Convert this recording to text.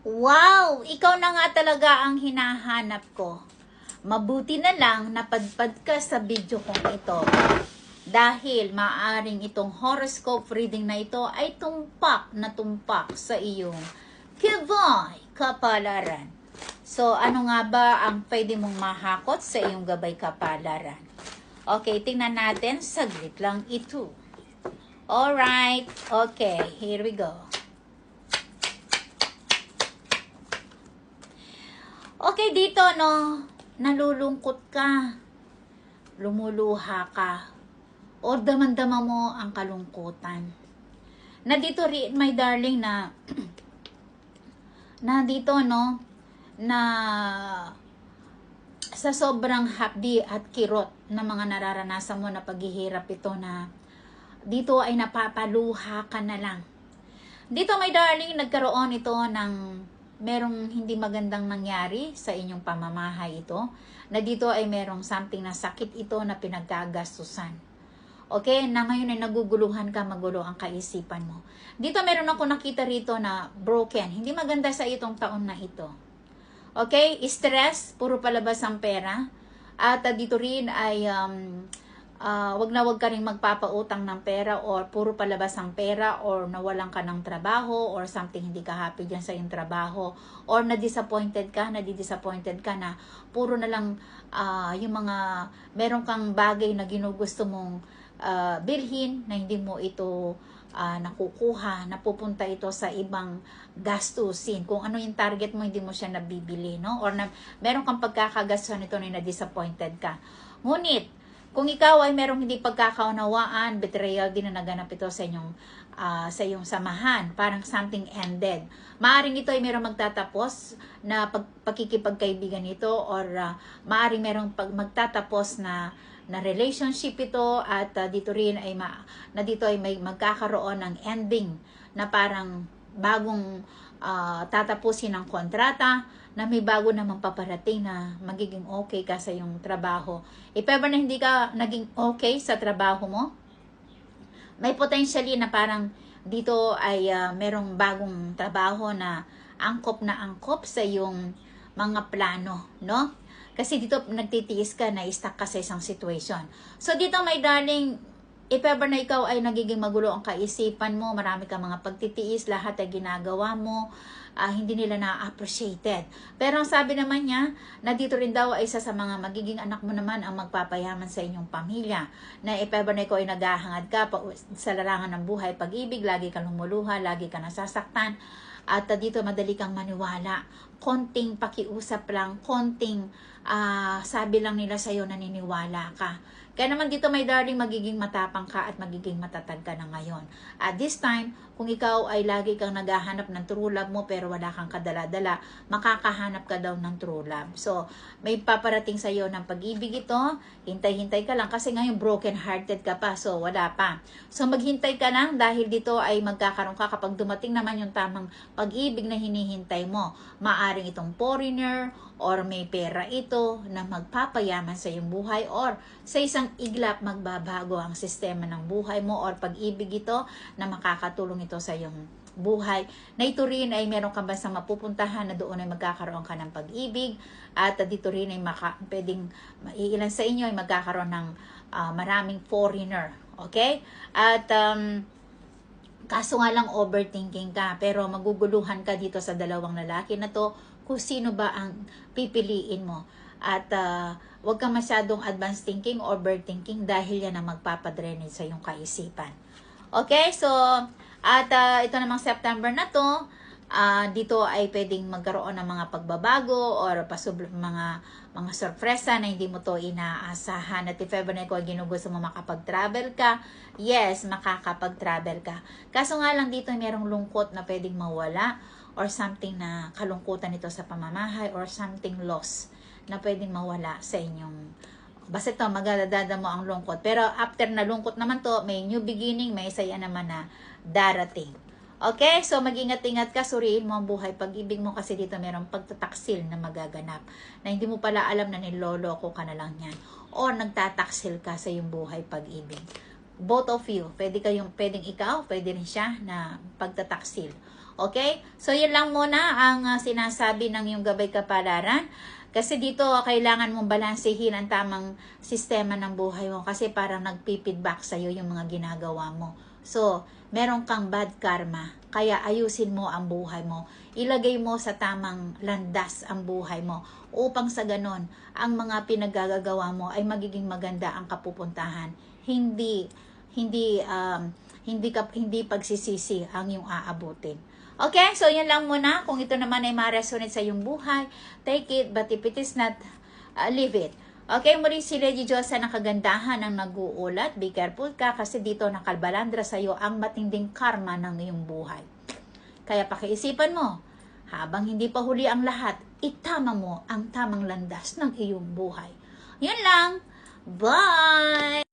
Wow! Ikaw na nga talaga ang hinahanap ko. Mabuti na lang napadpad ka sa video kong ito. Dahil maaring itong horoscope reading na ito ay tumpak na tumpak sa iyong gabay kapalaran. So, ano nga ba ang pwede mong mahakot sa iyong gabay kapalaran? Okay, tingnan natin. Saglit lang ito. Alright. Okay, here we go. Okay, dito, no, nalulungkot ka, lumuluha ka, o damang-dama mo ang kalungkutan. Na dito rin, my darling, na dito, no, na sa sobrang hapdi at kirot na mga nararanasan mo na paghihirap ito na dito ay napapaluha ka na lang. Dito, my darling, nagkaroon ito ng merong hindi magandang nangyari sa inyong pamamahay ito, na dito ay merong something na sakit ito na pinagkagastusan. Okay, na ngayon ay naguguluhan ka, magulo ang kaisipan mo. Dito meron ako nakita rito na broken, hindi maganda sa itong taon na ito. Okay, stress, puro palabas ang pera. At dito rin ay wag ka rin magpapautang ng pera or puro palabas ang pera or nawalan ka ng trabaho or something hindi ka happy dyan sa iyong trabaho or na-disappointed ka na puro na lang yung mga meron kang bagay na ginugusto mong bilhin na hindi mo ito nakukuha, napupunta ito sa ibang gastusin. Kung ano yung target mo, hindi mo siya nabibili, no? Or meron kang pagkakagastuhan ito na na-disappointed ka. Ngunit, kung ikaw ay merong hindi pagkakaunawaan, betrayal din na naganap ito sa iyong samahan, parang something ended. Maaring ito ay merong magtatapos na pagkikipagkaibigan ito or maaring merong magtatapos na relationship ito at dito rin ay dito ay may magkakaroon ng ending na parang bagong tatapusin ng kontrata, na may bago namang paparating na magiging okay ka sa iyong trabaho. If ever na hindi ka naging okay sa trabaho mo, may potentially na parang dito ay merong bagong trabaho na angkop sa iyong mga plano, no? Kasi dito nagtitiis ka, na stuck ka sa isang situation. So dito, my darling, if ever na ikaw ay nagiging magulo ang kaisipan mo, marami kang mga pagtitiis, lahat ay ginagawa mo, hindi nila na-appreciated. Pero ang sabi naman niya, na dito rin daw ay isa sa mga magiging anak mo naman ang magpapayaman sa inyong pamilya. Na if ever na ikaw ay naghahangad ka sa larangan ng buhay, pag-ibig, lagi kang lumuluha, lagi ka nasasaktan, at dito madali kang maniwala. Konting pakiusap lang, konting sabi lang nila sa'yo, naniniwala ka. Kaya naman dito, my darling, magiging matapang ka at magiging matatag ka na ngayon. At this time, kung ikaw ay lagi kang naghahanap ng true love mo pero wala kang kadala-dala, makakahanap ka daw ng true love. So, may paparating sa iyo ng pag-ibig ito, hintay-hintay ka lang kasi ngayon broken-hearted ka pa, so wala pa. So, maghintay ka lang dahil dito ay magkakaroon ka kapag dumating naman yung tamang pag-ibig na hinihintay mo. Maaring itong foreigner or may pera ito na magpapayaman sa iyong buhay or sa isang iglap magbabago ang sistema ng buhay mo or pag-ibig ito na makakatulong ito sa iyong buhay. Na ito rin ay meron kang bansang mapupuntahan na doon ay magkakaroon ka ng pag-ibig at dito rin ay pwedeng ilan sa inyo ay magkakaroon ng maraming foreigner. Okay? At kaso nga lang overthinking ka pero maguguluhan ka dito sa dalawang lalaki na to kung sino ba ang pipiliin mo. At huwag kang masyadong advanced thinking or overthinking dahil yan ang magpapadrenage sa iyong kaisipan. Okay, so at ito namang September na to, dito ay pwedeng magkaroon ng mga pagbabago or mga sorpresa na hindi mo to inaasahan. At if ever na ikaw ginugusto mo makapag-travel ka, yes, makakapag-travel ka. Kaso nga lang dito merong lungkot na pwedeng mawala or something na kalungkutan ito sa pamamahay or something loss na pwedeng mawala sa inyong basta ito, magdadada mo ang lungkot. Pero after na lungkot naman to, may new beginning, may saya naman na darating. Okay? So, mag-ingat-ingat ka, suriin mo ang buhay pag-ibig mo kasi dito mayroong pagtataksil na magaganap na hindi mo pala alam na niloloko ka na lang yan or nagtataksil ka sa iyong buhay pag-ibig. Both of you, pwedeng ikaw, pwede rin siya na pagtataksil. Okay? So, yun lang muna ang sinasabi ng iyong gabay kapalaran. Kasi dito, kailangan mong balansehin ang tamang sistema ng buhay mo kasi parang nagpipidback sa'yo yung mga ginagawa mo. So, meron kang bad karma. Kaya ayusin mo ang buhay mo. Ilagay mo sa tamang landas ang buhay mo upang sa ganon, ang mga pinaggagawa mo ay magiging maganda ang kapupuntahan. Hindi pagsisisi ang iyong aabutin. Okay, so yun lang muna. Kung ito naman ay ma-resonate sa iyong buhay, take it, but if it is not, leave it. Okay, muli si Lady Diyosa ng kagandahan ng nag-uulat. Be careful ka kasi dito nakalbalandra sa iyo ang matinding karma ng iyong buhay. Kaya pakiisipan mo, habang hindi pa huli ang lahat, itama mo ang tamang landas ng iyong buhay. Yun lang. Bye!